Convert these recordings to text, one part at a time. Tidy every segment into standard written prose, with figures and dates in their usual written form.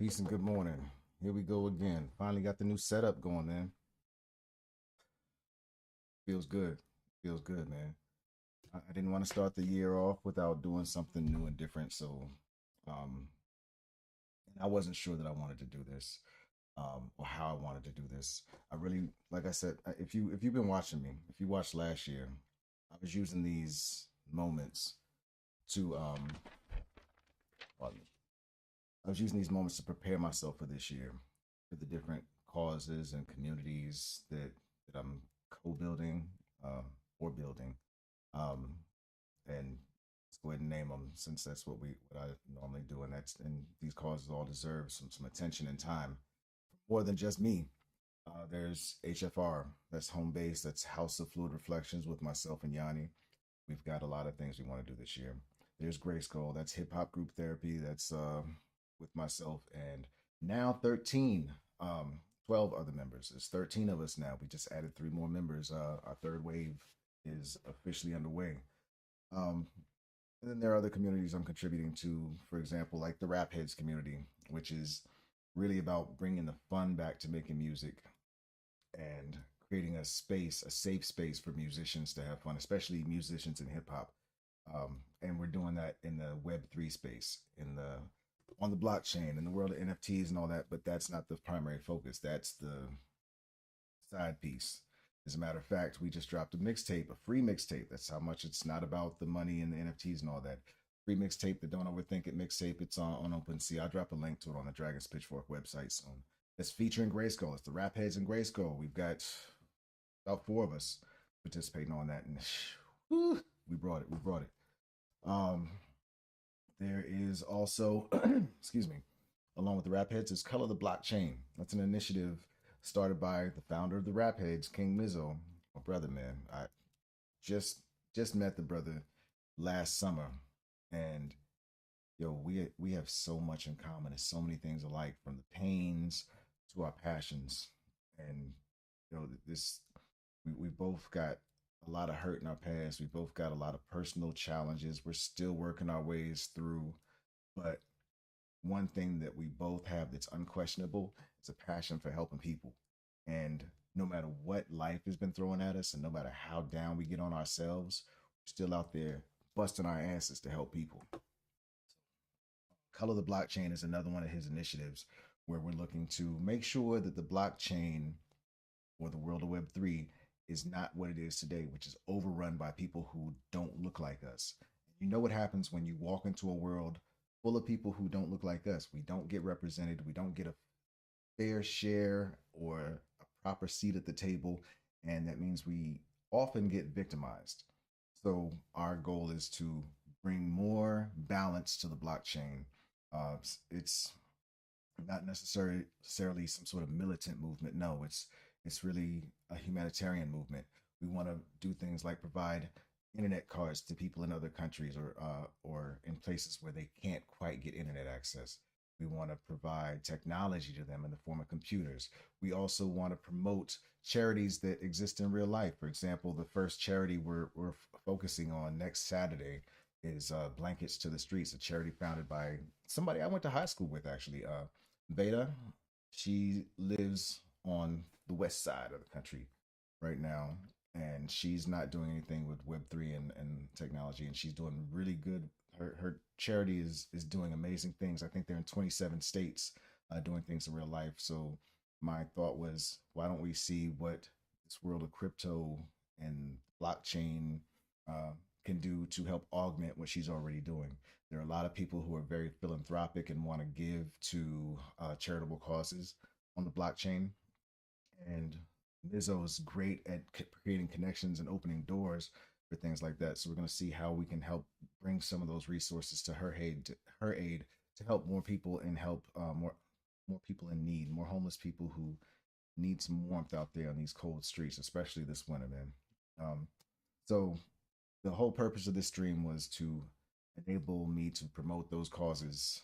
Peace and good morning. Here we go again. Finally got the new setup going, man. Feels good. Feels good, man. I didn't want to start the year off without doing something new and different. Um, and I wasn't sure that I wanted to do this, or how I wanted to do this. I really, like I said, if you've been watching me, if you watched last year, I was using these moments to pardon me. I was using these moments to prepare myself for this year, for the different causes and communities that I'm co-building uh, or building. Um, and let's go ahead and name them since that's what I normally do, and these causes all deserve some attention and time, more than just me. There's HFR, that's home base, that's House of Fluid Reflections with myself and Yanni. We've got a lot of things we want to do this year. There's Gray Skull, that's hip hop group therapy, that's with myself and now 13, 12 other members. There's 13 of us now. We just added three more members. Our third wave is officially underway. Um, and then there are other communities I'm contributing to, for example, like the Rap Heads community, which is really about bringing the fun back to making music and creating a space, a safe space for musicians to have fun, especially musicians in hip hop. And we're doing that in the Web3 space, in the on the blockchain, in the world of NFTs and all that. But that's not the primary focus. That's the side piece. As a matter of fact, we just dropped a mixtape, a free mixtape. That's how much it's not about the money and the NFTs and all that. Free mixtape, the Don't Overthink It mixtape. It's on OpenSea. I'll drop a link to it on the Dragon's Pitchfork website soon. It's featuring Grayskull. It's the Rap Heads and Grayskull. We've got about four of us participating on that, and whew, we brought it. We brought it. Um, there is also, excuse me, along with the Rap Heads, is Color the Blockchain. That's an initiative started by the founder of the Rap Heads, King Mizzo, my brother, man. I just just met the brother last summer, and yo, we have so much in common. There's so many things alike, from the pains to our passions, and this we both got a lot of hurt in our past. We both got a lot of personal challenges. We're still working our ways through, but one thing that we both have that's unquestionable is a passion for helping people. And no matter what life has been throwing at us, and no matter how down we get on ourselves, we're still out there busting our asses to help people. Color the Blockchain is another one of his initiatives where we're looking to make sure that the blockchain, or the world of Web3, is not what it is today, which is overrun by people who don't look like us. You know what happens when you walk into a world full of people who don't look like us? We don't get represented, we don't get a fair share or a proper seat at the table, and that means we often get victimized. So, our goal is to bring more balance to the blockchain. It's not necessarily some sort of militant movement. No, it's really a humanitarian movement. We want to do things like provide internet cards to people in other countries, or in places where they can't quite get internet access. We want to provide technology to them in the form of computers. We also want to promote charities that exist in real life. For example, the first charity we're focusing on next Saturday is Blankets to the Streets, a charity founded by somebody I went to high school with, actually. Beta. She lives on the west side of the country right now, and she's not doing anything with Web3 and technology, and she's doing really good. Her charity is doing amazing things. I think they're in 27 states, doing things in real life. So my thought was, why don't we see what this world of crypto and blockchain uh, can do to help augment what she's already doing? There are a lot of people who are very philanthropic and want to give to charitable causes on the blockchain, and Mizzo is great at creating connections and opening doors for things like that. So we're going to see how we can help bring some of those resources to her aid to help more people, and help more people in need, more homeless people who need some warmth out there on these cold streets, especially this winter, man. So the whole purpose of this stream was to enable me to promote those causes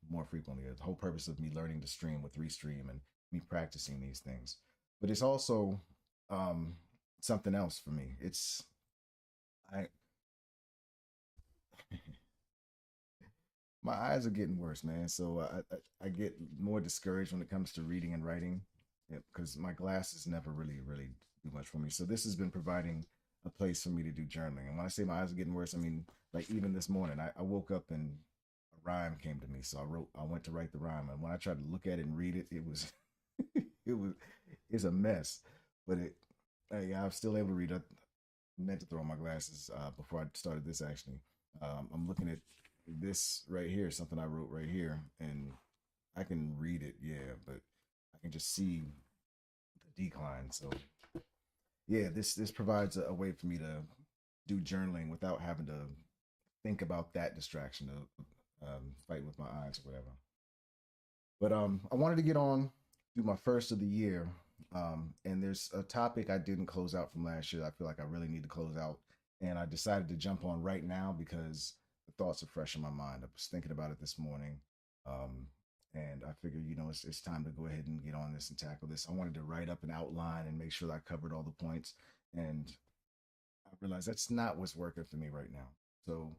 more frequently. The whole purpose of me learning to stream with Restream and me practicing these things. But it's also um, something else for me. I my eyes are getting worse, man. So I get more discouraged when it comes to reading and writing because my glasses never really do much for me. So this has been providing a place for me to do journaling. And when I say my eyes are getting worse, I mean like even this morning, I woke up and a rhyme came to me. So I went to write the rhyme, and when I tried to look at it and read it, it was it was it's a mess. But yeah, I'm still able to read. I meant to throw on my glasses before I started this actually. I'm looking at this right here, something I wrote right here, and I can read it, yeah, but I can just see the decline. So yeah, this provides a way for me to do journaling without having to think about that distraction of fighting with my eyes or whatever. But I wanted to get on do my first of the year, and there's a topic I didn't close out from last year. I feel like I really need to close out, and I decided to jump on right now because the thoughts are fresh in my mind. I was thinking about it this morning, um, and I figured, it's time to go ahead and get on this and tackle this. I wanted to write up an outline and make sure that I covered all the points, and I realized that's not what's working for me right now. So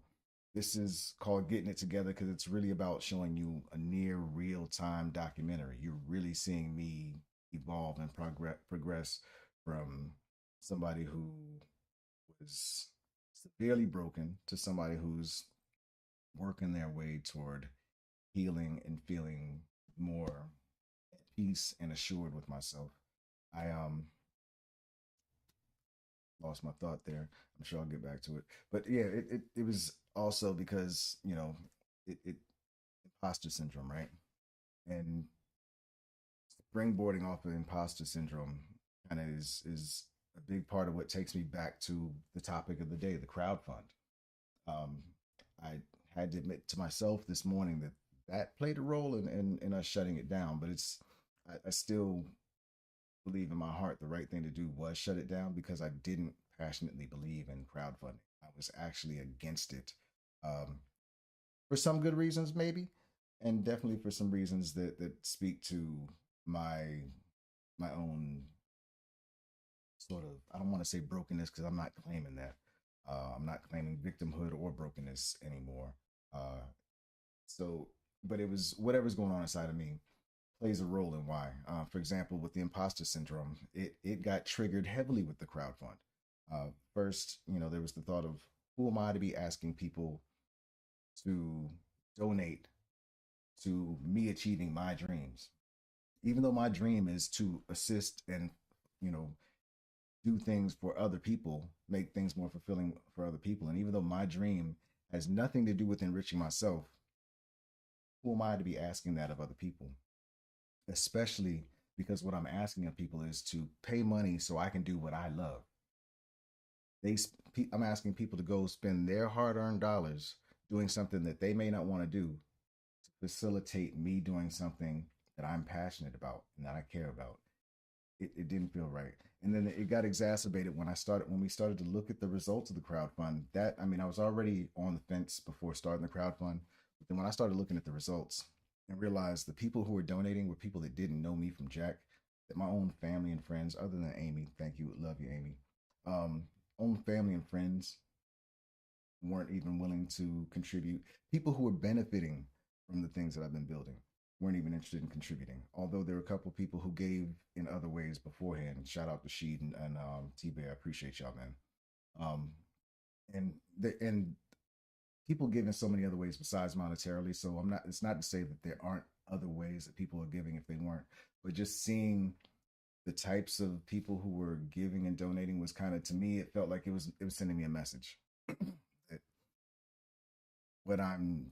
this is called Getting It Together because it's really about showing you a near real time documentary. You're really seeing me evolve and progress from somebody who was severely broken to somebody who's working their way toward healing and feeling more at peace and assured with myself. I lost my thought there. I'm sure I'll get back to it. But yeah, it was also because, it imposter syndrome, right? And springboarding off of imposter syndrome kind of is a big part of what takes me back to the topic of the day, the crowdfund. Um, I had to admit to myself this morning that that played a role in us shutting it down, but I still believe in my heart the right thing to do was shut it down because I didn't passionately believe in crowdfunding. I was actually against it, um, for some good reasons, maybe, and definitely for some reasons that speak to my my own sort of, I don't want to say brokenness because I'm not claiming that. I'm not claiming victimhood or brokenness anymore. Uh, so, but it was whatever's going on inside of me plays a role in why. For example, with the imposter syndrome, it got triggered heavily with the crowdfund. First, there was the thought of who am I to be asking people to donate to me achieving my dreams, even though my dream is to assist and you know do things for other people, make things more fulfilling for other people, and even though my dream has nothing to do with enriching myself, who am I to be asking that of other people? Especially because what I'm asking of people is to pay money so I can do what I love. I'm asking people to go spend their hard-earned dollars doing something that they may not want to do to facilitate me doing something that I'm passionate about and that I care about. It didn't feel right. And then it got exacerbated when we started to look at the results of the crowdfund. That I mean, I was already on the fence before starting the crowdfund, but then when I started looking at the results and realized the people who were donating were people that didn't know me from Jack, that my own family and friends, other than Amy, thank you, love you, Amy, um, own family and friends weren't even willing to contribute. People who were benefiting from the things that I've been building weren't even interested in contributing. Although there were a couple of people who gave in other ways beforehand. Shout out to Sheed and T Bear. I appreciate y'all, man. Um, and people give in so many other ways besides monetarily. So I'm not. It's not to say that there aren't other ways that people are giving if they weren't, but just seeing the types of people who were giving and donating was kind of, to me, it felt like it was sending me a message that what I'm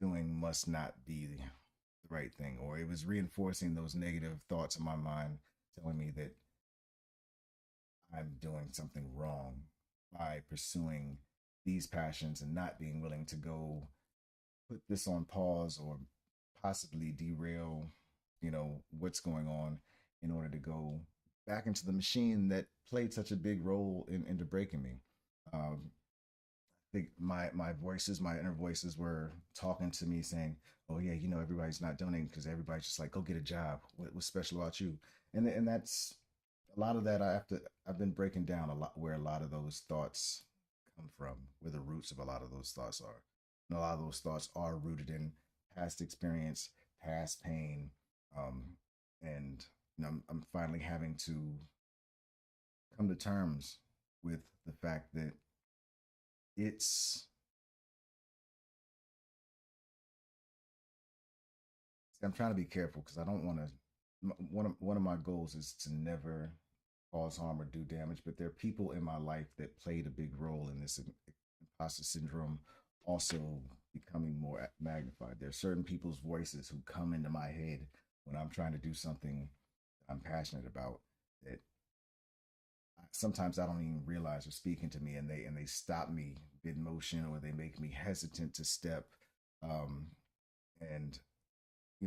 doing must not be the right thing, or it was reinforcing those negative thoughts in my mind, telling me that I'm doing something wrong by pursuing these passions and not being willing to go put this on pause or possibly derail, what's going on in order to go back into the machine that played such a big role into breaking me. Think my inner voices were talking to me saying, "Oh yeah, everybody's not donating because everybody's just like, go get a job. What's special about you?" And that's a lot of that. I've been breaking down a lot where a lot of those thoughts come from, where the roots of a lot of those thoughts are. And a lot of those thoughts are rooted in past experience, past pain, um, and I'm finally having to come to terms with the fact that it's. I'm trying to be careful because I don't want to. One of my goals is to never cause harm or do damage, but there are people in my life that played a big role in this imposter syndrome also becoming more magnified. There are certain people's voices who come into my head when I'm trying to do something I'm passionate about that sometimes I don't even realize are speaking to me, and they stop me mid motion, or they make me hesitant to step. Um, and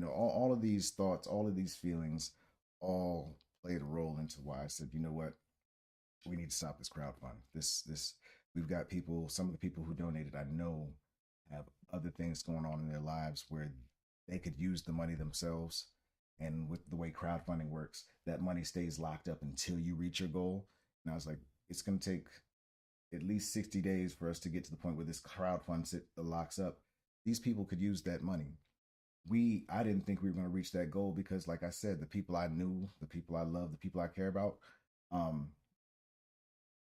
all of these thoughts, all of these feelings, all played a role into why I said, you know what, we need to stop this crowdfund. This we've got people. Some of the people who donated, I know, have other things going on in their lives where they could use the money themselves. And with the way crowdfunding works, that money stays locked up until you reach your goal. And I was like, it's going to take at least 60 days for us to get to the point where this crowdfund locks up. These people could use that money. I didn't think we were going to reach that goal because, like I said, the people I knew, the people I love, the people I care about, um,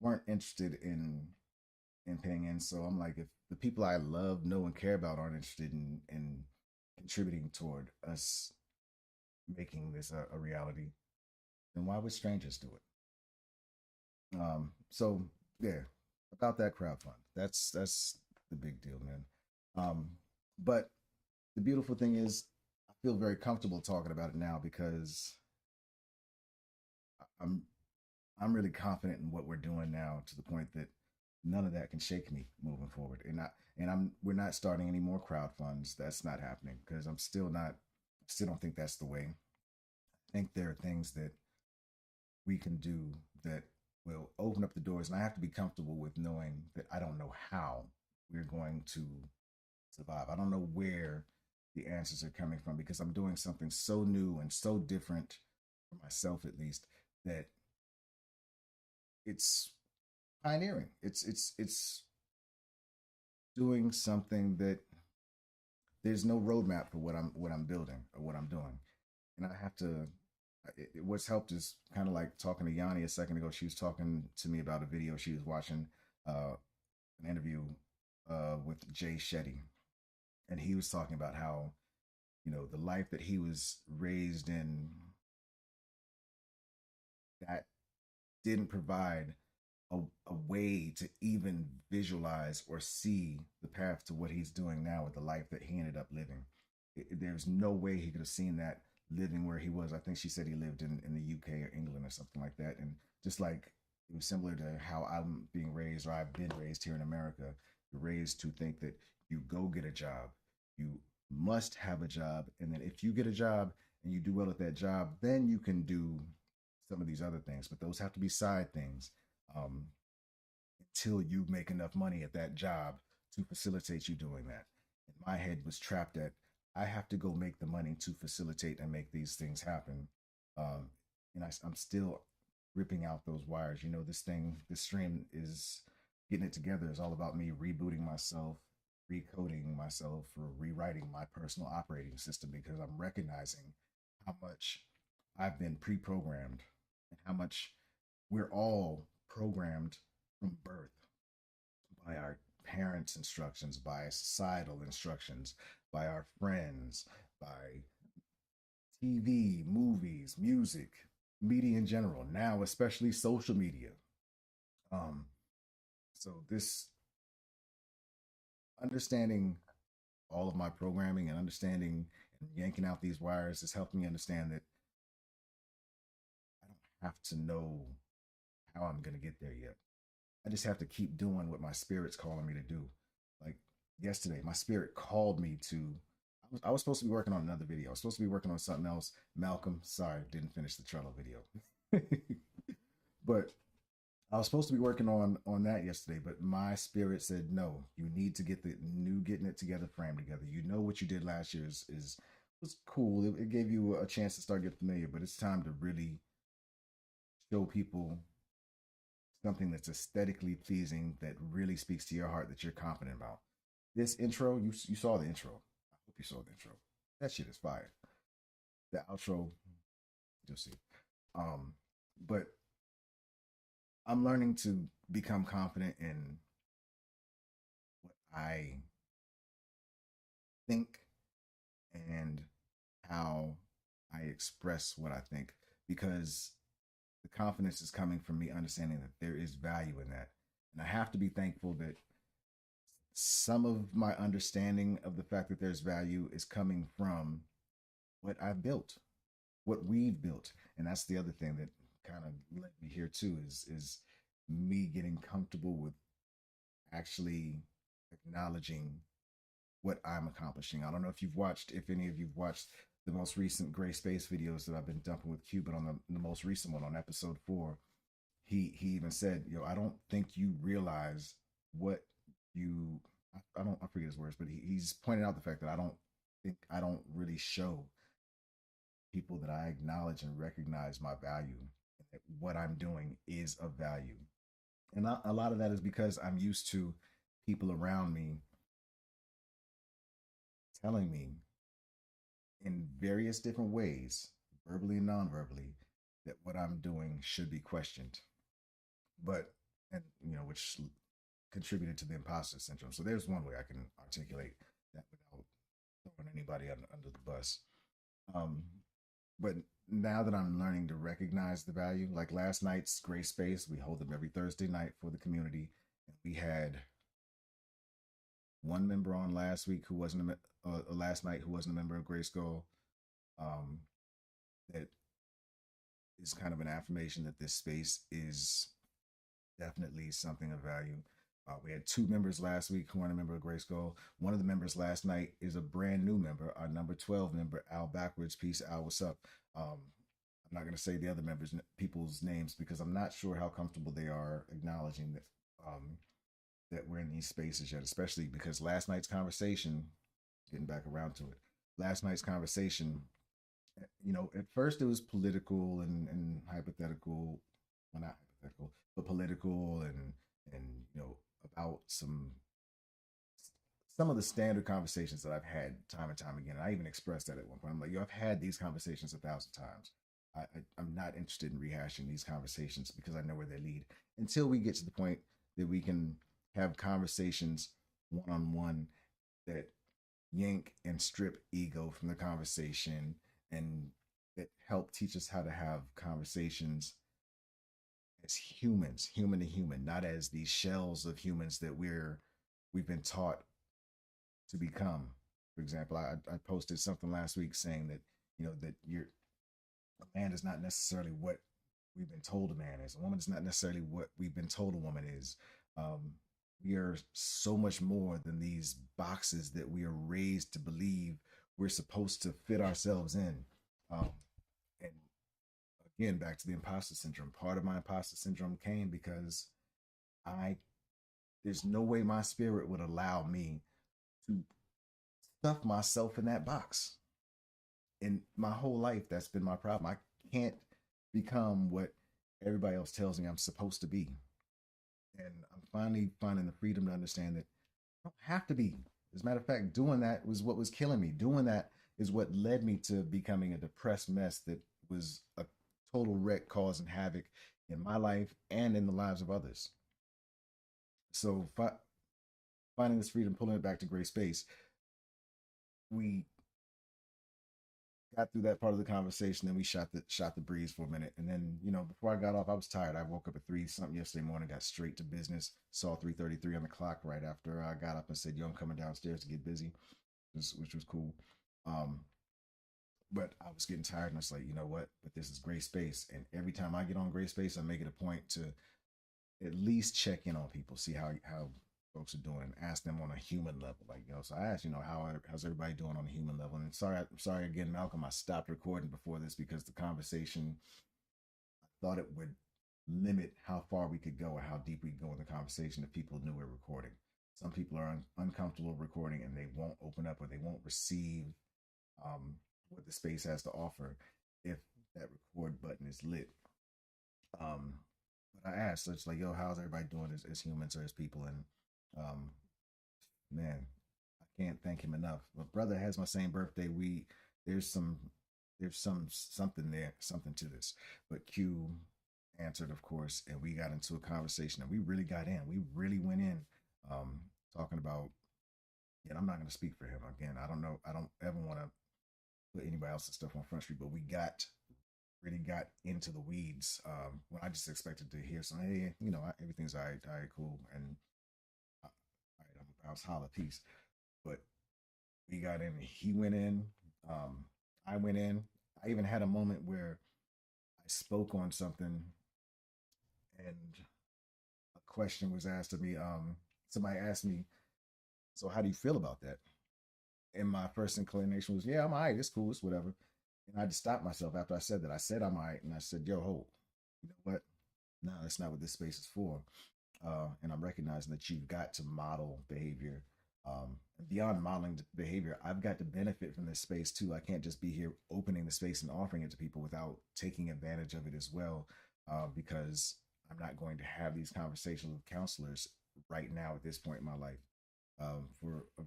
weren't interested in paying in. So I'm like, if the people I love, know, and care about aren't interested in contributing toward us making this a reality, then why would strangers do it? So yeah, about that crowdfund. That's the big deal, man. But the beautiful thing is, I feel very comfortable talking about it now because I'm I'm really confident in what we're doing now to the point that none of that can shake me moving forward. And we're not starting any more crowd funds. That's not happening because still don't think that's the way. I think there are things that we can do that will open up the doors. And I have to be comfortable with knowing that I don't know how we're going to survive. I don't know where the answers are coming from because I'm doing something so new and so different for myself, at least, that it's pioneering. It's doing something that there's no roadmap for what I'm building or what I'm doing, and I have to. What's helped is kind of like talking to Yanni a second ago. She was talking to me about a video she was watching, an interview with Jay Shetty, and he was talking about how the life that he was raised in that didn't provide a way to even visualize or see the path to what he's doing now with the life that he ended up living. There's no way he could have seen that living where he was. I think she said he lived in the UK or England or something like that. And just like it was similar to how I'm being raised, or I've been raised here in America, raised to think that you go get a job, you must have a job, and then if you get a job and you do well at that job, then you can do some of these other things. But those have to be side things. Um, until you make enough money at that job to facilitate you doing that. And my head was trapped at I have to go make the money to facilitate and make these things happen. Um, and I'm still ripping out those wires. This stream is getting it together is all about me rebooting myself, recoding myself, or rewriting my personal operating system because I'm recognizing how much I've been pre programmed and how much we're all programmed from birth by our parents' instructions, by societal instructions, by our friends, by TV, movies, music, media in general, now especially social media. Um, so this understanding all of my programming and understanding and yanking out these wires has helped me understand that I don't have to know how I'm going to get there yet. I just have to keep doing what my spirit's calling me to do. Like yesterday, my spirit called me to. I was supposed to be working on another video. I was supposed to be working on something else. Malcolm, sorry, didn't finish the Trello video. But I was supposed to be working on that yesterday. But my spirit said no. You need to get the new getting it together frame together. You know what you did last year is was cool. It gave you a chance to start getting familiar. But it's time to really show people something that's aesthetically pleasing that really speaks to your heart that you're confident about. This intro, you saw the intro. I hope you saw the intro. That shit is fire. The outro, you'll see. Um, but I'm learning to become confident in what I think and how I express what I think because the confidence is coming from me understanding that there is value in that. And I have to be thankful that some of my understanding of the fact that there's value is coming from what I've built, what we've built. And that's the other thing that kind of led me here too is me getting comfortable with actually acknowledging what I'm accomplishing. I don't know if any of you've watched the most recent gray space videos that I've been dumping with Q, but on the most recent one on episode 4, he even said, "Yo, I don't think you realize what you." I forget his words, but he's pointed out the fact that I don't really show people that I acknowledge and recognize my value, and that what I'm doing is of value. And a lot of that is because I'm used to people around me telling me in various different ways, verbally and non-verbally, that what I'm doing should be questioned. But and which contributed to the imposter syndrome. So there's one way I can articulate that without throwing anybody under the bus. Um, but now that I'm learning to recognize the value, like last night's Gray Space, we hold them every Thursday night for the community. And we had one member on last week who wasn't last night who wasn't a member of Gray Skull. Um, that is kind of an affirmation that this space is definitely something of value. We had two members last week who weren't a member of Gray Skull. One of the members last night is a brand new member, our number 12 member, Al Backwards. Peace, Al, what's up? I'm not going to say the other people's names because I'm not sure how comfortable they are acknowledging that we're in these spaces yet, especially because last night's conversation, getting back around to it, last night's conversation, at first it was political and hypothetical, well, not hypothetical, but political and about some of the standard conversations that I've had time and time again. And I even expressed that at one point. I'm like, I've had these conversations 1,000 times. I'm not interested in rehashing these conversations because I know where they lead until we get to the point that we can have conversations one on one that yank and strip ego from the conversation and that help teach us how to have conversations as humans, human to human, not as these shells of humans that we've been taught to become. For example, I posted something last week saying that that a man is not necessarily what we've been told a man is. A woman is not necessarily what we've been told a woman is. Um, we are so much more than these boxes that we are raised to believe we're supposed to fit ourselves in. Um, and again, back to the imposter syndrome. Part of my imposter syndrome came because I there's no way my spirit would allow me to stuff myself in that box. In my whole life, that's been my problem. I can't become what everybody else tells me I'm supposed to be. And I'm finally finding the freedom to understand that I don't have to be. As a matter of fact, doing that was what was killing me. Doing that is what led me to becoming a depressed mess that was a total wreck causing havoc in my life and in the lives of others. So finding this freedom, pulling it back to gray space, we got through that part of the conversation. Then we shot the breeze for a minute, and then before I got off, I was tired. I woke up at 3 something yesterday morning, got straight to business. Saw 3:33 on the clock right after I got up and said, "Yo, I'm coming downstairs to get busy," which was cool. Um, but I was getting tired, and I was like, you know what? But this is gray space, and every time I get on gray space, I make it a point to at least check in on people, see how folks are doing, ask them on a human level. Like, so I asked, how's everybody doing on a human level? And sorry again, Malcolm, I stopped recording before this because the conversation, I thought it would limit how far we could go or how deep we could go in the conversation if people knew we're recording. Some people are uncomfortable recording and they won't open up or they won't receive what the space has to offer if that record button is lit. Um, but I asked, so it's like, yo, how's everybody doing as humans or as people? And um, man, Can't thank him enough. My brother has my same birthday. There's some something there, something to this. But Q answered, of course, and we got into a conversation and we really got in. We really went in, um, talking about. And I'm not going to speak for him again. I don't know. I don't ever want to put anybody else's stuff on Front Street, but we got really got into the weeds, when I just expected to hear some, hey, everything's all right, cool, and all right, I'm a bounce, holla, peace. But we got in. He went in. Um, I went in. I even had a moment where I spoke on something, and a question was asked of me. Somebody asked me, "So how do you feel about that?" And my first inclination was, "Yeah, I'm all right. It's cool. It's whatever." And I just stopped myself after I said that. I said I'm all right, and I said, "Yo, hold. You know what? No, that's not what this space is for." And I'm recognizing that you've got to model behavior. Beyond modeling behavior, I've got to benefit from this space too. I can't just be here opening the space and offering it to people without taking advantage of it as well, because I'm not going to have these conversations with counselors right now at this point in my life, for a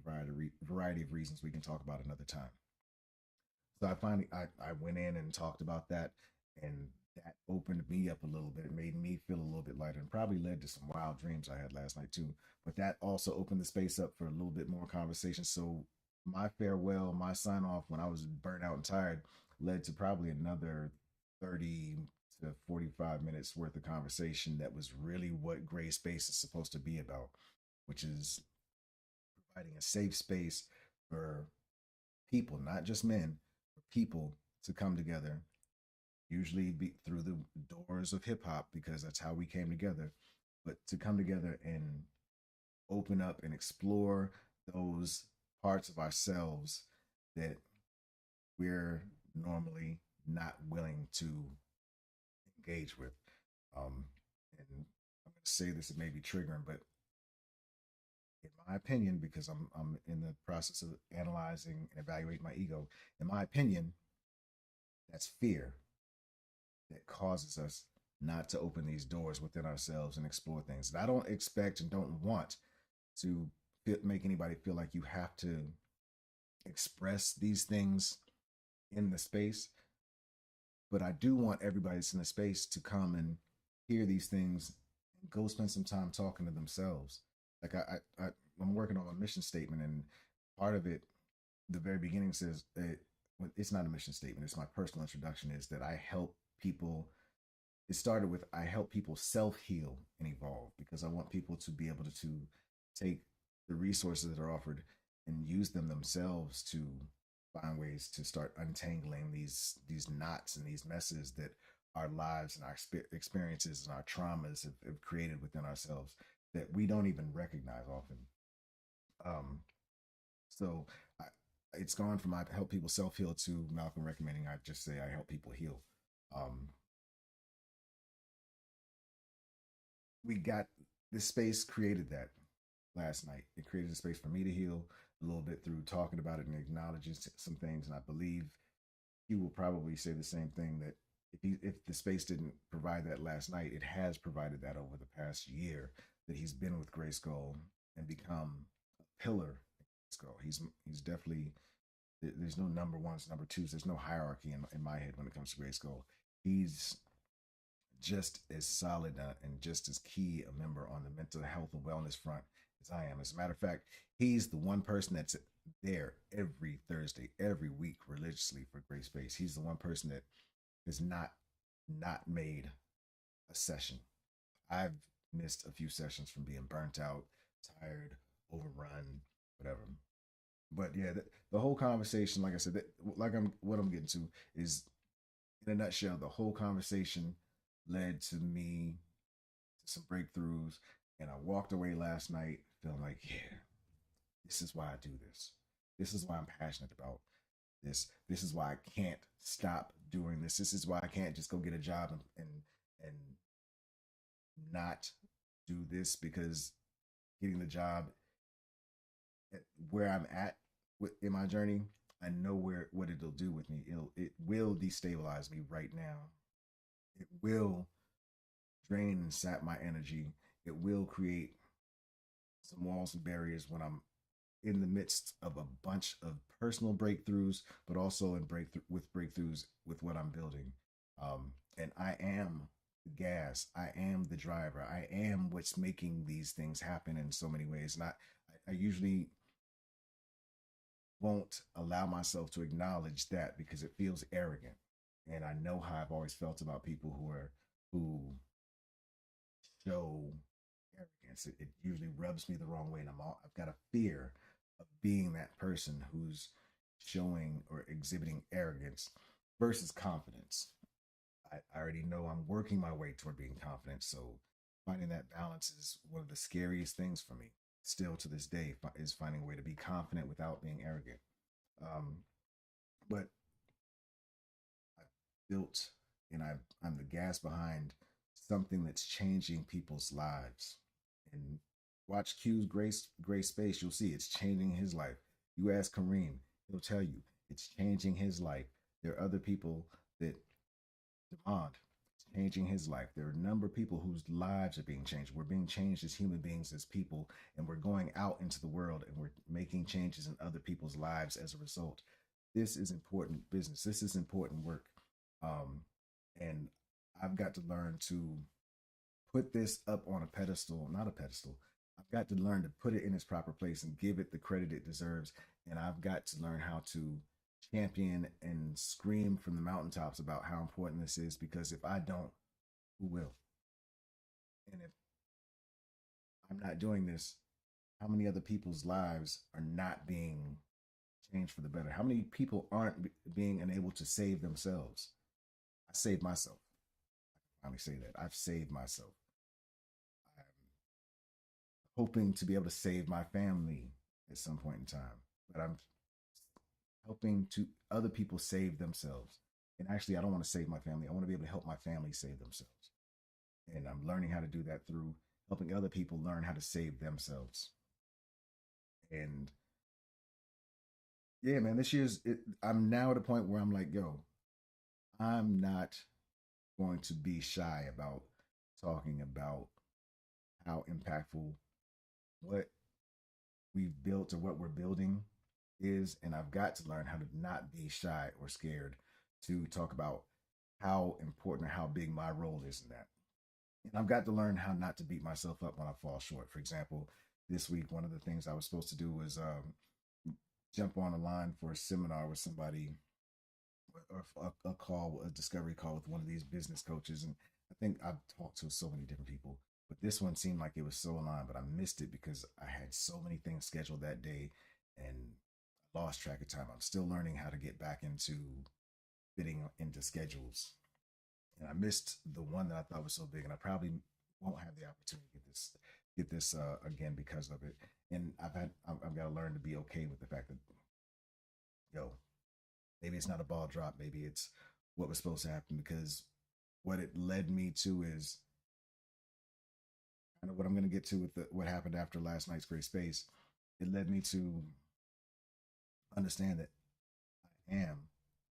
variety of reasons we can talk about another time. So I went in and talked about that, and that opened me up a little bit. It made me feel a little bit lighter, and probably led to some wild dreams I had last night too. But that also opened the space up for a little bit more conversation. So my farewell, my sign off when I was burnt out and tired, led to probably another 30 to 45 minutes worth of conversation that was really what gray space is supposed to be about, which is providing a safe space for people, not just men, for people to come together, usually be through the doors of hip hop because that's how we came together, but to come together and open up and explore those parts of ourselves that we're normally not willing to engage with. And I'm going to say this, it may be triggering, but in my opinion, because I'm in the process of analyzing and evaluating my ego, in my opinion, that's fear that causes us not to open these doors within ourselves and explore things. And I don't expect and don't want to make anybody feel like you have to express these things in the space, but I do want everybody that's in the space to come and hear these things and go spend some time talking to themselves. Like I'm working on a mission statement, and part of it, the very beginning says that, well, it's not a mission statement. It's my personal introduction. Is that I help people. It started with I help people self heal and evolve because I want people to be able to take the resources that are offered and use them themselves to find ways to start untangling these knots and these messes that our lives and our experiences and our traumas have created within ourselves that we don't even recognize often. Um, so I, it's gone from I help people self heal to Malcolm recommending I just say I help people heal. Um, we got this space created that last night. It created a space for me to heal a little bit through talking about it and acknowledging some things. And I believe he will probably say the same thing that if the space didn't provide that last night, it has provided that over the past year that he's been with Gray Skull and become a pillar in Gray Skull. He's definitely there's no number ones, number twos. There's no hierarchy in my head when it comes to Gray Skull. He's just as solid, and just as key a member on the mental health and wellness front as I am. As a matter of fact, he's the one person that's there every Thursday, every week, religiously for Grace Space. He's the one person that has not made a session. I've missed a few sessions from being burnt out, tired, overrun, whatever. But yeah, the whole conversation, like I said, like what I'm getting to is, in a nutshell, the whole conversation led to me to some breakthroughs, and I walked away last night feeling like, yeah, this is why I do this. This is why I'm passionate about this. This is why I can't stop doing this. This is why I can't just go get a job and not do this, because getting the job at where I'm at in my journey, I know what it'll do with me. It will destabilize me right now. It will drain and sap my energy. It will create some walls and barriers when I'm in the midst of a bunch of personal breakthroughs, but also in breakthroughs with what I'm building. And I am the gas. I am the driver. I am what's making these things happen in so many ways. And I usually won't allow myself to acknowledge that because it feels arrogant. And I know how I've always felt about people who show arrogance. It usually rubs me the wrong way, and I've got a fear of being that person who's showing or exhibiting arrogance versus confidence. I already know I'm working my way toward being confident, so finding that balance is one of the scariest things for me. Still to this day, is finding a way to be confident without being arrogant. Um, but I built and I'm the gas behind something that's changing people's lives. And watch Q's Gray Space, you'll see it's changing his life. You ask Kareem, he'll tell you it's changing his life. There are other people that demand it's changing his life. There are a number of people whose lives are being changed. We're being changed as human beings, as people, and we're going out into the world and we're making changes in other people's lives as a result. This is important business. This is important work. Um, and I've got to learn to put this up on a pedestal, not a pedestal. I've got to learn to put it in its proper place and give it the credit it deserves. And I've got to learn how to champion and scream from the mountaintops about how important this is because if I don't, who will? And if I'm not doing this, how many other people's lives are not being changed for the better? How many people aren't being unable to save themselves? I saved myself. I finally say that. I've saved myself. I'm hoping to be able to save my family at some point in time, but I'm helping to other people save themselves. And actually, I don't want to save my family. I want to be able to help my family save themselves. And I'm learning how to do that through helping other people learn how to save themselves. And yeah, man, I'm now at a point where I'm like, yo, I'm not going to be shy about talking about how impactful what we've built or what we're building is. And I've got to learn how to not be shy or scared to talk about how important or how big my role is in that. And I've got to learn how not to beat myself up when I fall short. For example, this week, one of the things I was supposed to do was jump on a line for a seminar with somebody or a call, a discovery call with one of these business coaches. And I think I've talked to so many different people, but this one seemed like it was so aligned, but I missed it because I had so many things scheduled that day and I lost track of time. I'm still learning how to get back into fitting into schedules. And I missed the one that I thought was so big, and I probably won't have the opportunity to get this again because of it. And I've got to learn to be okay with the fact that yo, maybe it's not a ball drop, maybe it's what was supposed to happen because what it led me to is kind of what I'm going to get to with what happened after last night's great space. It led me to understand that I am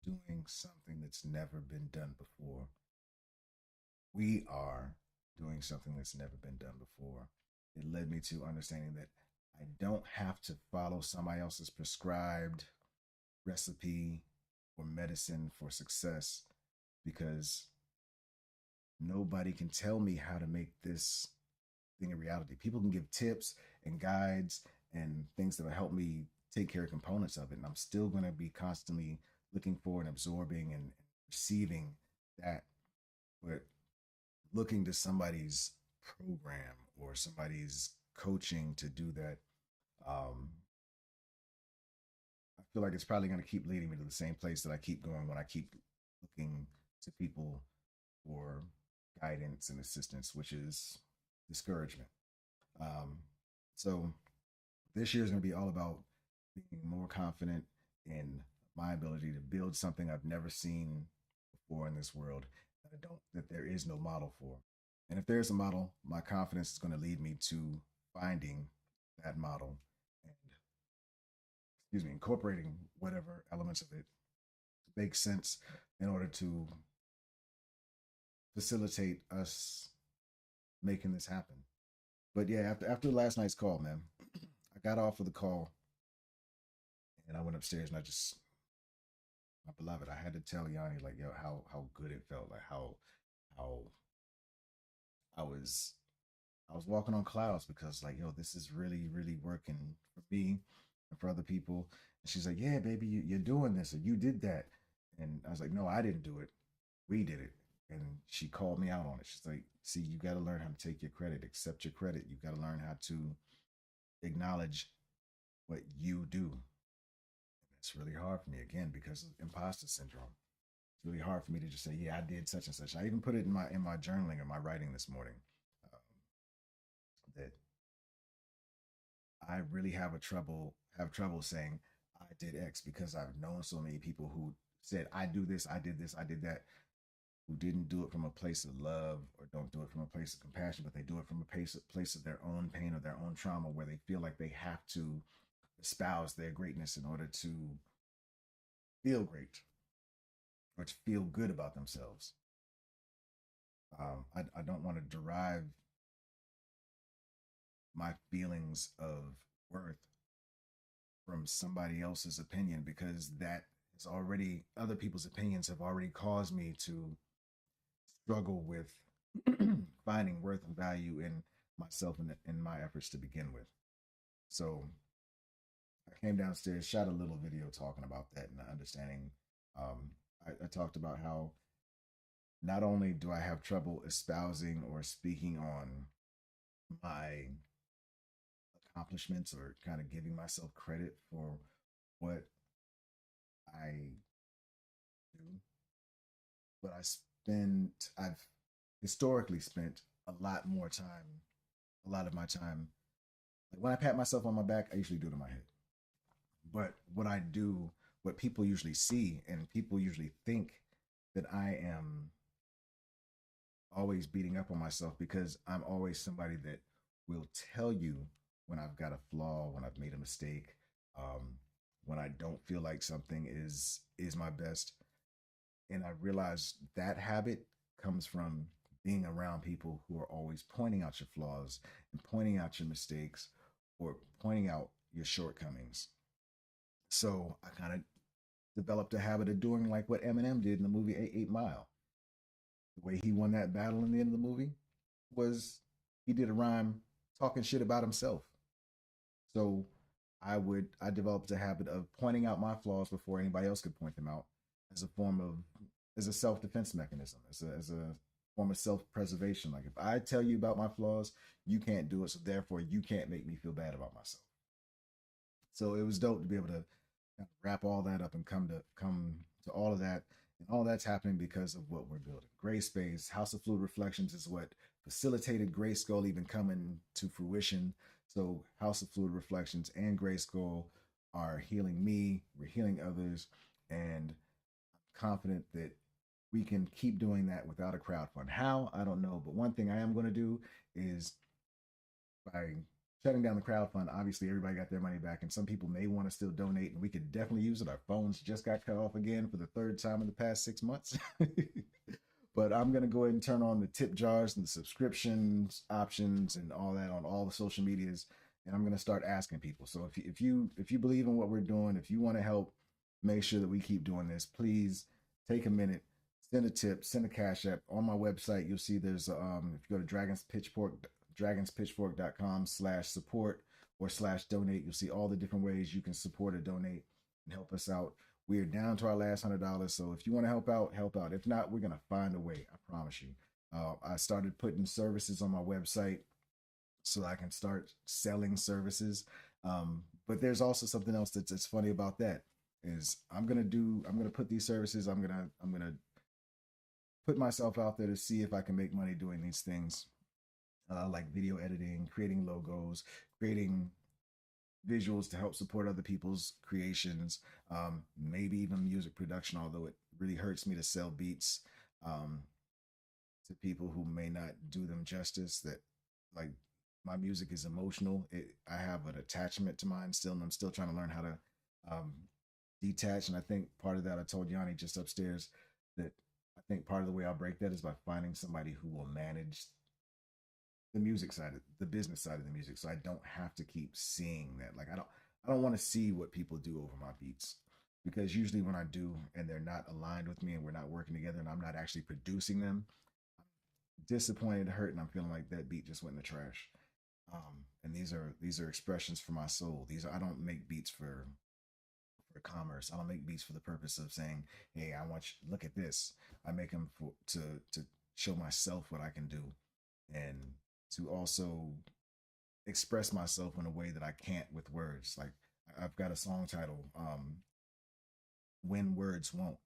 doing something that's never been done before. We are doing something that's never been done before. It led me to understanding that I don't have to follow somebody else's prescribed recipe or medicine for success because nobody can tell me how to make this thing a reality. People can give tips and guides and things that will help me take care of components of it. And I'm still going to be constantly looking for and absorbing and receiving that. But looking to somebody's program or somebody's coaching to do that, um, I feel like it's probably going to keep leading me to the same place that I keep going when I keep looking to people for guidance and assistance, which is discouragement. Um, so this year is going to be all about being more confident in my ability to build something I've never seen before in this world that there is no model for. And if there's a model, my confidence is going to lead me to finding that model and excuse me, incorporating whatever elements of it make sense in order to facilitate us making this happen. But yeah, after last night's call, man, I got off of the call And I went upstairs and I just, my beloved, I had to tell Yanni like, yo, how good it felt, like how I was I was walking on clouds because like, yo, this is really, really working for me and for other people. And she's like, yeah, baby, you're doing this or you did that. And I was like, no, I didn't do it. We did it. And she called me out on it. She's like, see, you got to learn how to take your credit, accept your credit. You got to learn how to acknowledge what you do. And it's really hard for me again because of imposter syndrome. It's really hard for me to just say, yeah, I did such and such. I even put it in my journaling or my writing this morning, um, that I really have trouble saying I did X because I've known so many people who said I do this, I did this, I did that, who didn't do it from a place of love or don't do it from a place of compassion, but they do it from a place of their own pain or their own trauma where they feel like they have to espouse their greatness in order to feel great or to feel good about themselves. I don't want to derive my feelings of worth from somebody else's opinion because that is already, other people's opinions have already caused me to struggle with finding worth and value in myself and in my efforts to begin with. So I came downstairs, shot a little video talking about that and understanding. Um, I talked about how not only do I have trouble espousing or speaking on my accomplishments or kind of giving myself credit for what I do, but I've historically spent a lot more time, a lot of my time. Like when I pat myself on my back, I usually do it in my head. But what I do, what people usually see, and people usually think that I am always beating up on myself because I'm always somebody that will tell you when I've got a flaw, when I've made a mistake, um, when I don't feel like something is my best. And I realized that habit comes from being around people who are always pointing out your flaws and pointing out your mistakes or pointing out your shortcomings. So I kind of developed a habit of doing like what Eminem did in the movie Eight Mile. The way he won that battle in the end of the movie was he did a rhyme talking shit about himself. So I developed a habit of pointing out my flaws before anybody else could point them out as a form of as a self defense mechanism, as a form of self preservation. Like if I tell you about my flaws, you can't do it, so therefore you can't make me feel bad about myself. So it was dope to be able to wrap all that up and come to all of that. And all that's happening because of what we're building. Gray Space, House of Fluid Reflections is what facilitated Grayskull even coming to fruition. So House of Fluid Reflections and Grayskull are healing me, we're healing others, and I'm confident that we can keep doing that without a crowdfund. How? I don't know. But one thing I am going to do is by shutting down the crowdfund, obviously everybody got their money back, and some people may want to still donate, and we could definitely use it. Our phones just got cut off again for the third time in the past 6 months. But I'm gonna go ahead and turn on the tip jars and the subscriptions options and all that on all the social medias, and I'm gonna start asking people. So if you believe in what we're doing, if you want to help make sure that we keep doing this, please take a minute, send a tip, send a cash app. On my website, you'll see there's if you go to dragonspitchfork.com/support or/donate, you'll see all the different ways you can support or donate and help us out. We are down to our last $100, so if you want to help out, help out. If not, we're gonna find a way. I promise you. I started putting services on my website so I can start selling services. But there's also something else that's funny about that is I'm gonna put these services. I'm gonna put myself out there to see if I can make money doing these things, like video editing, creating logos, creating visuals to help support other people's creations, maybe even music production, although it really hurts me to sell beats um, to people who may not do them justice. That, like, my music is emotional. I have an attachment to mine still, and I'm still trying to learn how to um, detach. And I think part of that, I told Yanni just upstairs that I think part of the way I'll break that is by finding somebody who will manage the music side, the business side of the music, so I don't have to keep seeing that. Like I don't want to see what people do over my beats, because usually when I do and they're not aligned with me and we're not working together and I'm not actually producing them, I'm disappointed, hurt, and I'm feeling like that beat just went in the trash. And these are expressions for my soul. These are, I don't make beats for commerce. I don't make beats for the purpose of saying, "Hey, I want you look at this." I make them for to show myself what I can do, and to also express myself in a way that I can't with words. Like I've got a song title, "When Words Won't."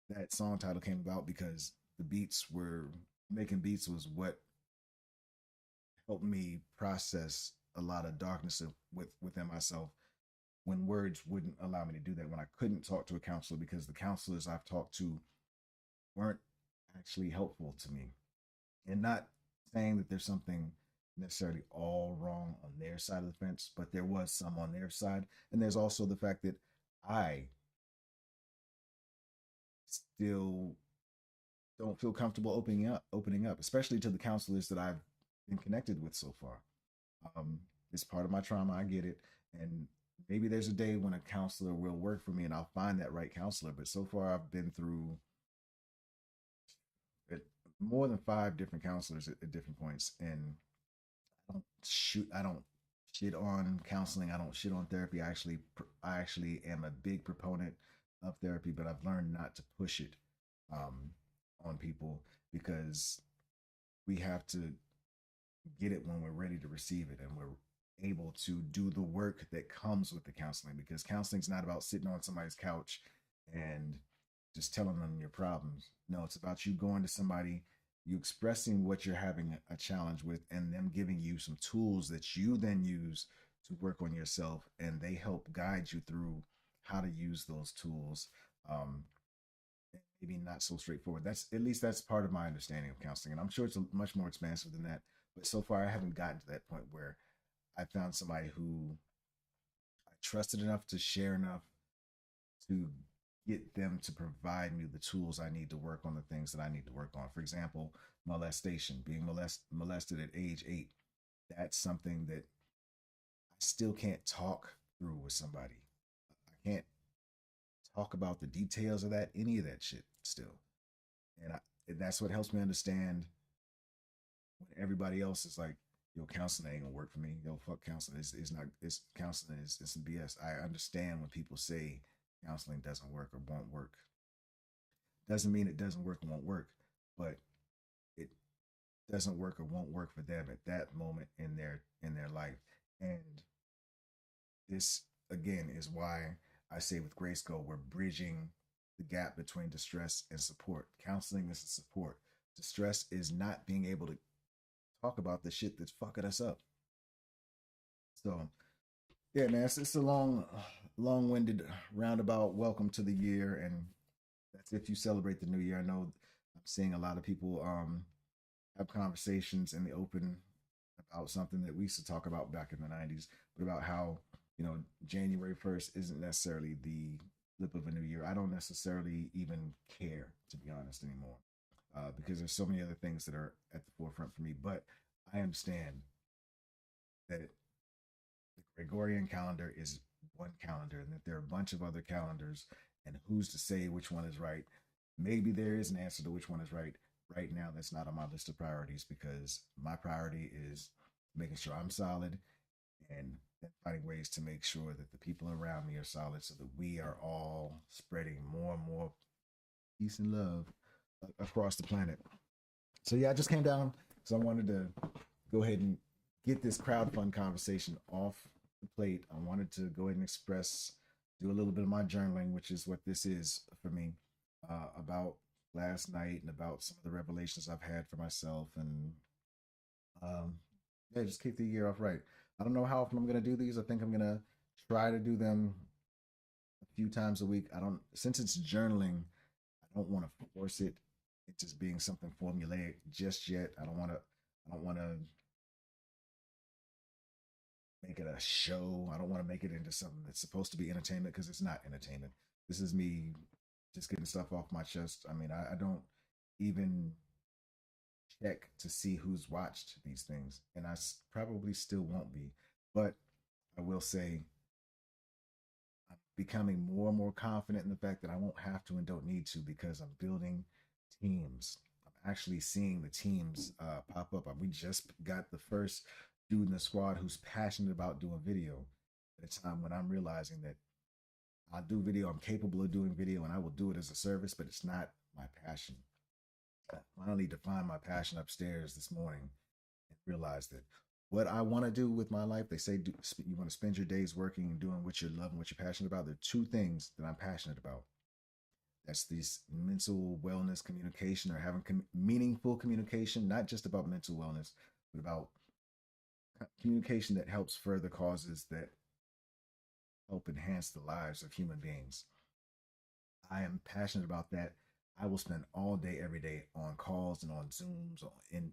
That song title came about because the beats were making beats was what helped me process a lot of darkness within myself when words wouldn't allow me to do that, when I couldn't talk to a counselor because the counselors I've talked to weren't actually helpful to me. And not saying that there's something necessarily all wrong on their side of the fence, but there was some on their side. And there's also the fact that I still don't feel comfortable opening up, especially to the counselors that I've been connected with so far. Um, it's part of my trauma. I get it. And maybe there's a day when a counselor will work for me and I'll find that right counselor. But so far, I've been through it, more than five different counselors at different points. And I don't shit on counseling. I don't shit on therapy. I actually am a big proponent of therapy, but I've learned not to push it um, on people because we have to get it when we're ready to receive it and we're able to do the work that comes with the counseling, because counseling is not about sitting on somebody's couch and just telling them your problems. No, it's about you going to somebody, you expressing what you're having a challenge with, and them giving you some tools that you then use to work on yourself, and they help guide you through how to use those tools. um, Maybe not so straightforward. That's at least that's part of my understanding of counseling, and I'm sure it's much more expansive than that. But so far, I haven't gotten to that point where I found somebody who I trusted enough to share enough to get them to provide me the tools I need to work on the things that I need to work on. For example, molestation, being molested at age 8. That's something that I still can't talk through with somebody. I can't talk about the details of that, any of that shit still. And that's what helps me understand when everybody else is like, yo, counseling ain't gonna work for me. Yo, fuck counseling. It's not, it's counseling is some BS. I understand when people say counseling doesn't work or won't work. Doesn't mean it doesn't work and won't work, but it doesn't work or won't work for them at that moment in their life. And this again is why I say with Grayskull, we're bridging the gap between distress and support. Counseling is support. Distress is not being able to talk about the shit that's fucking us up. So yeah, man, it's a long-winded roundabout welcome to the year, and that's if you celebrate the new year. I know I'm seeing a lot of people have conversations in the open about something that we used to talk about back in the '90s, but about how January 1st isn't necessarily the flip of a new year. I don't necessarily even care, to be honest, anymore, because there's so many other things that are at the forefront for me. But I understand that the Gregorian calendar is one calendar and that there are a bunch of other calendars, and who's to say which one is right? Maybe there is an answer to which one is right. Right now, that's not on my list of priorities, because my priority is making sure I'm solid and finding ways to make sure that the people around me are solid so that we are all spreading more and more peace and love across the planet. So yeah, I just came down because I wanted to go ahead and get this crowdfund conversation off the plate. I wanted to go ahead and express, do a little bit of my journaling, which is what this is for me, about last night and about some of the revelations I've had for myself, and um, yeah, just kick the year off right. I don't know how often I'm gonna do these. I think I'm gonna try to do them a few times a week. I don't, since it's journaling, I don't want to force it. It's just being something formulaic just yet. I don't want to. I don't want to make it a show. I don't want to make it into something that's supposed to be entertainment, because it's not entertainment. This is me just getting stuff off my chest. I mean, I don't even check to see who's watched these things, and probably still won't be. But I will say becoming more and more confident in the fact that I won't have to and don't need to because I'm building teams. I'm actually seeing the teams pop up. We just got the first dude in the squad who's passionate about doing video at a time when I'm realizing that I do video, I'm capable of doing video, and I will do it as a service, but it's not my passion. I finally defined my passion upstairs this morning and realized that what I want to do with my life, they say you want to spend your days working and doing what you love and what you're passionate about. There are two things that I'm passionate about. That's this mental wellness communication or having meaningful communication, not just about mental wellness, but about communication that helps further causes that help enhance the lives of human beings. I am passionate about that. I will spend all day, every day on calls and on Zooms,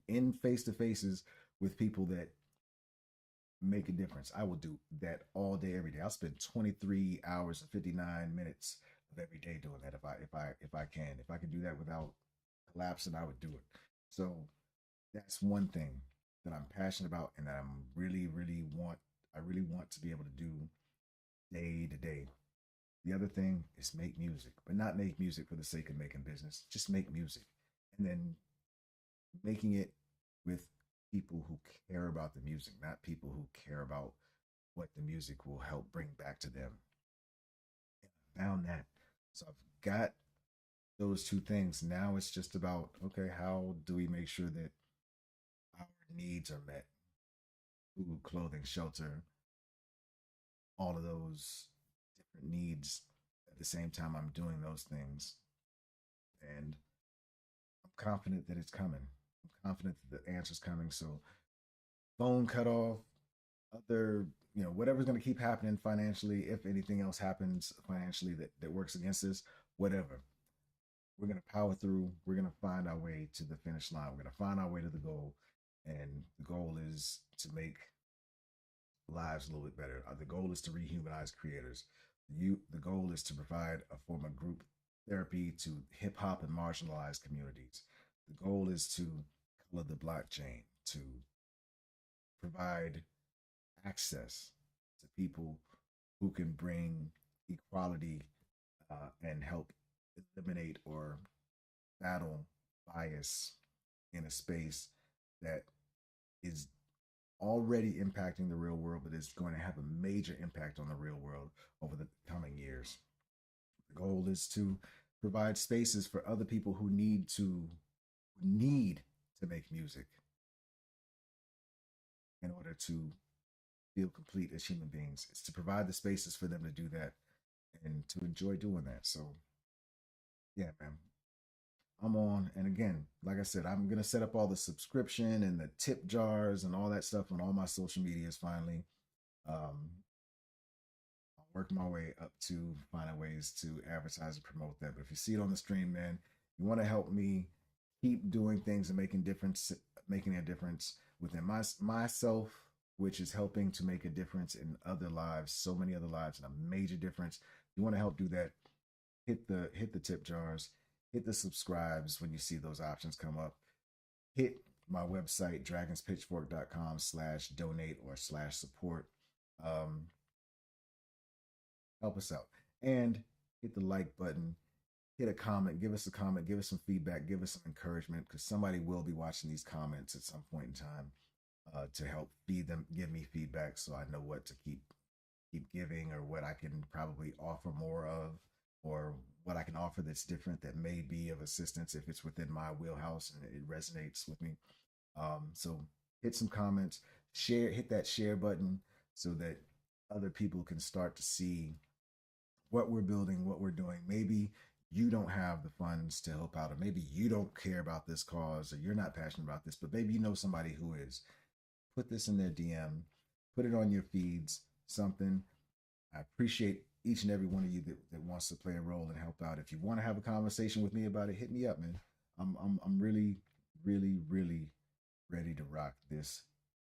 in face to faces with people that make a difference. I will do that all day, every day. I'll spend 23 hours and 59 minutes of every day doing that if I can. If I can do that without collapsing, I would do it. So that's one thing that I'm passionate about and that I really want to be able to do day to day. The other thing is make music, but not make music for the sake of making business. Just make music. And then making it with people who care about the music, not people who care about what the music will help bring back to them. And I found that. So I've got those two things. Now it's just about, okay, how do we make sure that our needs are met? Food, clothing, shelter, all of those different needs. At the same time, I'm doing those things. And I'm confident that it's coming. I'm confident that the answer's coming. So phone cut off, other, whatever's going to keep happening financially, if anything else happens financially that works against us, whatever. We're going to power through. We're going to find our way to the finish line. We're going to find our way to the goal. And the goal is to make lives a little bit better. The goal is to rehumanize creators. The goal is to provide a form of group therapy to hip hop and marginalized communities. The goal is to color the blockchain, to provide access to people who can bring equality and help eliminate or battle bias in a space that is already impacting the real world, but is going to have a major impact on the real world over the coming years. The goal is to provide spaces for other people who need to make music in order to feel complete as human beings. It's to provide the spaces for them to do that and to enjoy doing that. So yeah, man, I'm on. And again, like I said, I'm gonna set up all the subscription and the tip jars and all that stuff on all my social medias finally. Um, I'll work my way up to finding ways to advertise and promote that. But if you see it on the stream, man, you want to help me keep doing things and making a difference within myself, which is helping to make a difference in other lives, so many other lives, and a major difference. You want to help do that, hit the tip jars, hit the subscribes when you see those options come up. Hit my website, dragonspitchfork.com/donate or /support. Um, Help us out. And hit the like button, hit a comment, give us a comment, give us some feedback, give us some encouragement, because somebody will be watching these comments at some point in time to help give me feedback so I know what to keep giving or what I can probably offer more of or what I can offer that's different that may be of assistance if it's within my wheelhouse and it resonates with me. So hit some comments, hit that share button so that other people can start to see what we're building, what we're doing. Maybe you don't have the funds to help out, or maybe you don't care about this cause, or you're not passionate about this, but maybe you know somebody who is. Put this in their DM, put it on your feeds, something. I appreciate each and every one of you that wants to play a role and help out. If you want to have a conversation with me about it, hit me up, man. I'm really, really, really ready to rock this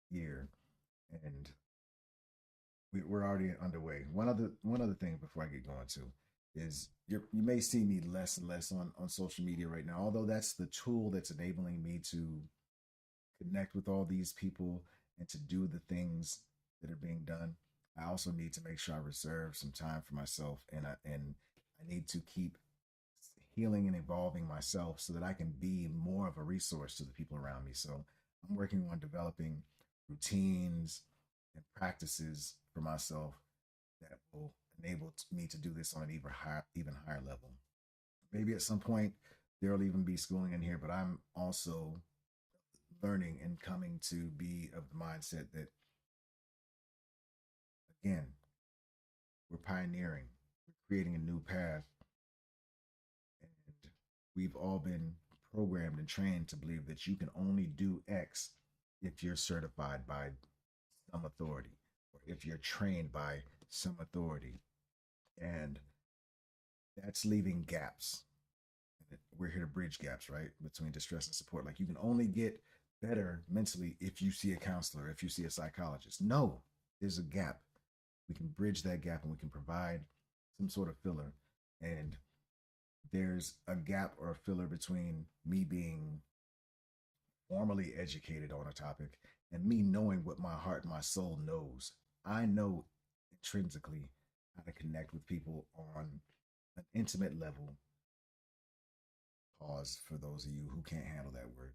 year. And we're already underway. One other thing before I get going to is you may see me less and less on social media right now, although that's the tool that's enabling me to connect with all these people and to do the things that are being done. I also need to make sure I reserve some time for myself, and I need to keep healing and evolving myself so that I can be more of a resource to the people around me. So I'm working on developing routines and practices for myself that will enable me to do this on an even higher level. Maybe at some point there'll even be schooling in here, but I'm also learning and coming to be of the mindset that, again, we're pioneering, we're creating a new path, and we've all been programmed and trained to believe that you can only do X if you're certified by some authority or if you're trained by some authority. And that's leaving gaps. We're here to bridge gaps, right? Between distress and support. Like, you can only get better mentally if you see a counselor, if you see a psychologist. No, there's a gap. We can bridge that gap and we can provide some sort of filler. And there's a gap or a filler between me being formally educated on a topic and me knowing what my heart and my soul knows. I know intrinsically how to connect with people on an intimate level. Pause for those of you who can't handle that word.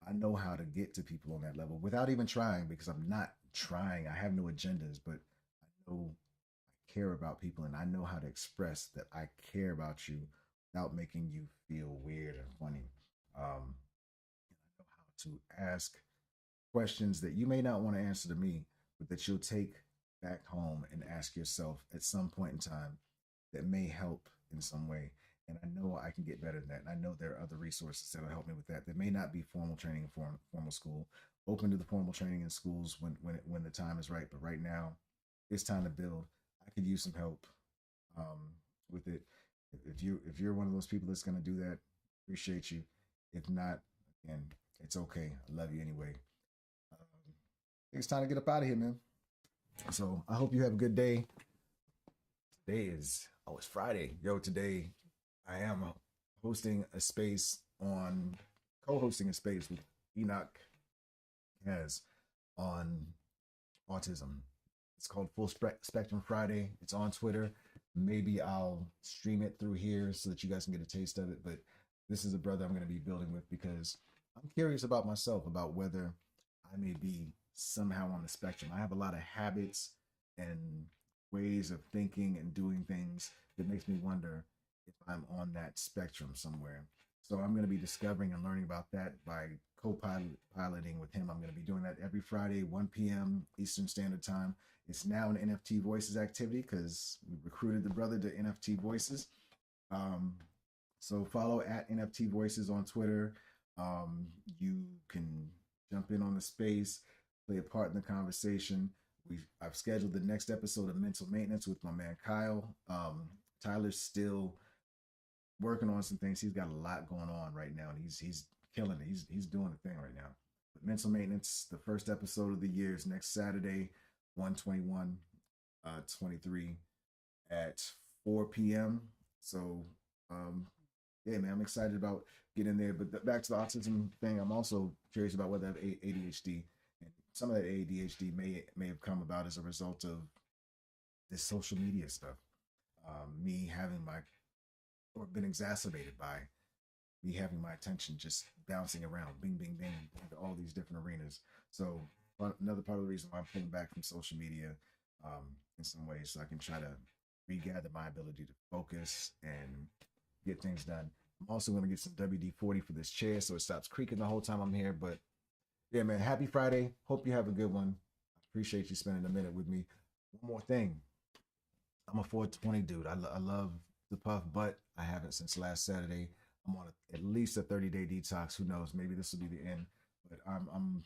I know how to get to people on that level without even trying, because I'm not trying. I have no agendas, but I know I care about people and I know how to express that I care about you without making you feel weird and funny. And I know how to ask questions that you may not want to answer to me, but that you'll take back home and ask yourself at some point in time that may help in some way. And I know I can get better than that. And I know there are other resources that'll help me with that. That may not be formal training in formal school. Open to the formal training in schools when the time is right. But right now, it's time to build. I could use some help with it. If you're one of those people that's going to do that, appreciate you. If not, again, it's okay. I love you anyway. It's time to get up out of here, man. So I hope you have a good day. Today is, oh, it's Friday. Yo, today I am hosting a space on, co-hosting a space with Enoch has on autism. It's called Spectrum Friday. It's on Twitter. Maybe I'll stream it through here so that you guys can get a taste of it. But this is a brother I'm going to be building with because I'm curious about myself, about whether I may be somehow on the spectrum. I have a lot of habits and ways of thinking and doing things that makes me wonder if I'm on that spectrum somewhere. So I'm going to be discovering and learning about that by co-piloting with him. I'm going to be doing that every Friday, 1 p.m. Eastern Standard Time. It's now an NFT Voices activity because we recruited the brother to NFT Voices. Um, so follow at NFT Voices on Twitter. You can jump in on the space, play a part in the conversation. I've scheduled the next episode of Mental Maintenance with my man Kyle. Tyler's still working on some things. He's got a lot going on right now, and he's killing it. He's doing the thing right now. But Mental Maintenance, the first episode of the year is next Saturday, 121 23 at 4 p.m. So yeah, man, I'm excited about getting there. But back to the autism thing, I'm also curious about whether I have ADHD. And some of that ADHD may have come about as a result of this social media stuff. Me having my, or been exacerbated by me having my attention just bouncing around, bing, bing, bing, into all these different arenas. So another part of the reason why I'm pulling back from social media in some ways, so I can try to regather my ability to focus and get things done. I'm also going to get some WD-40 for this chair so it stops creaking the whole time I'm here. But yeah, man, happy Friday. Hope you have a good one. I appreciate you spending a minute with me. One more thing. I'm a 420 dude. I love the puff, but I haven't since last Saturday. I'm on at least a 30-day detox. Who knows? Maybe this will be the end. But I'm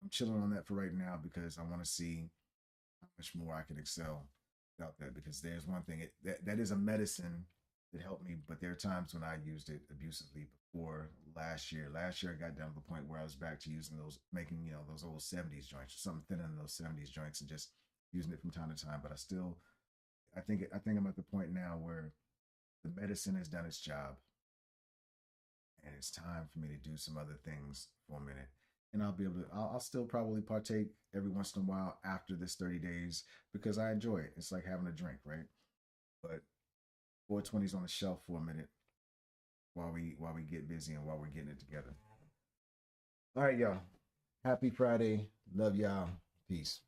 chilling on that for right now because I want to see how much more I can excel without that. Because there's one thing, that is a medicine that helped me, but there are times when I used it abusively before last year. Last year I got down to the point where I was back to using those, making, those old 70s joints or something thinner than those 70s joints and just using it from time to time. But I think I'm at the point now where the medicine has done its job and it's time for me to do some other things for a minute. and I'll be able to. I'll still probably partake every once in a while after this 30 days because I enjoy it. It's like having a drink, right? But 420's on the shelf for a minute while we get busy and while we're getting it together. All right, y'all. Happy Friday. Love y'all. Peace.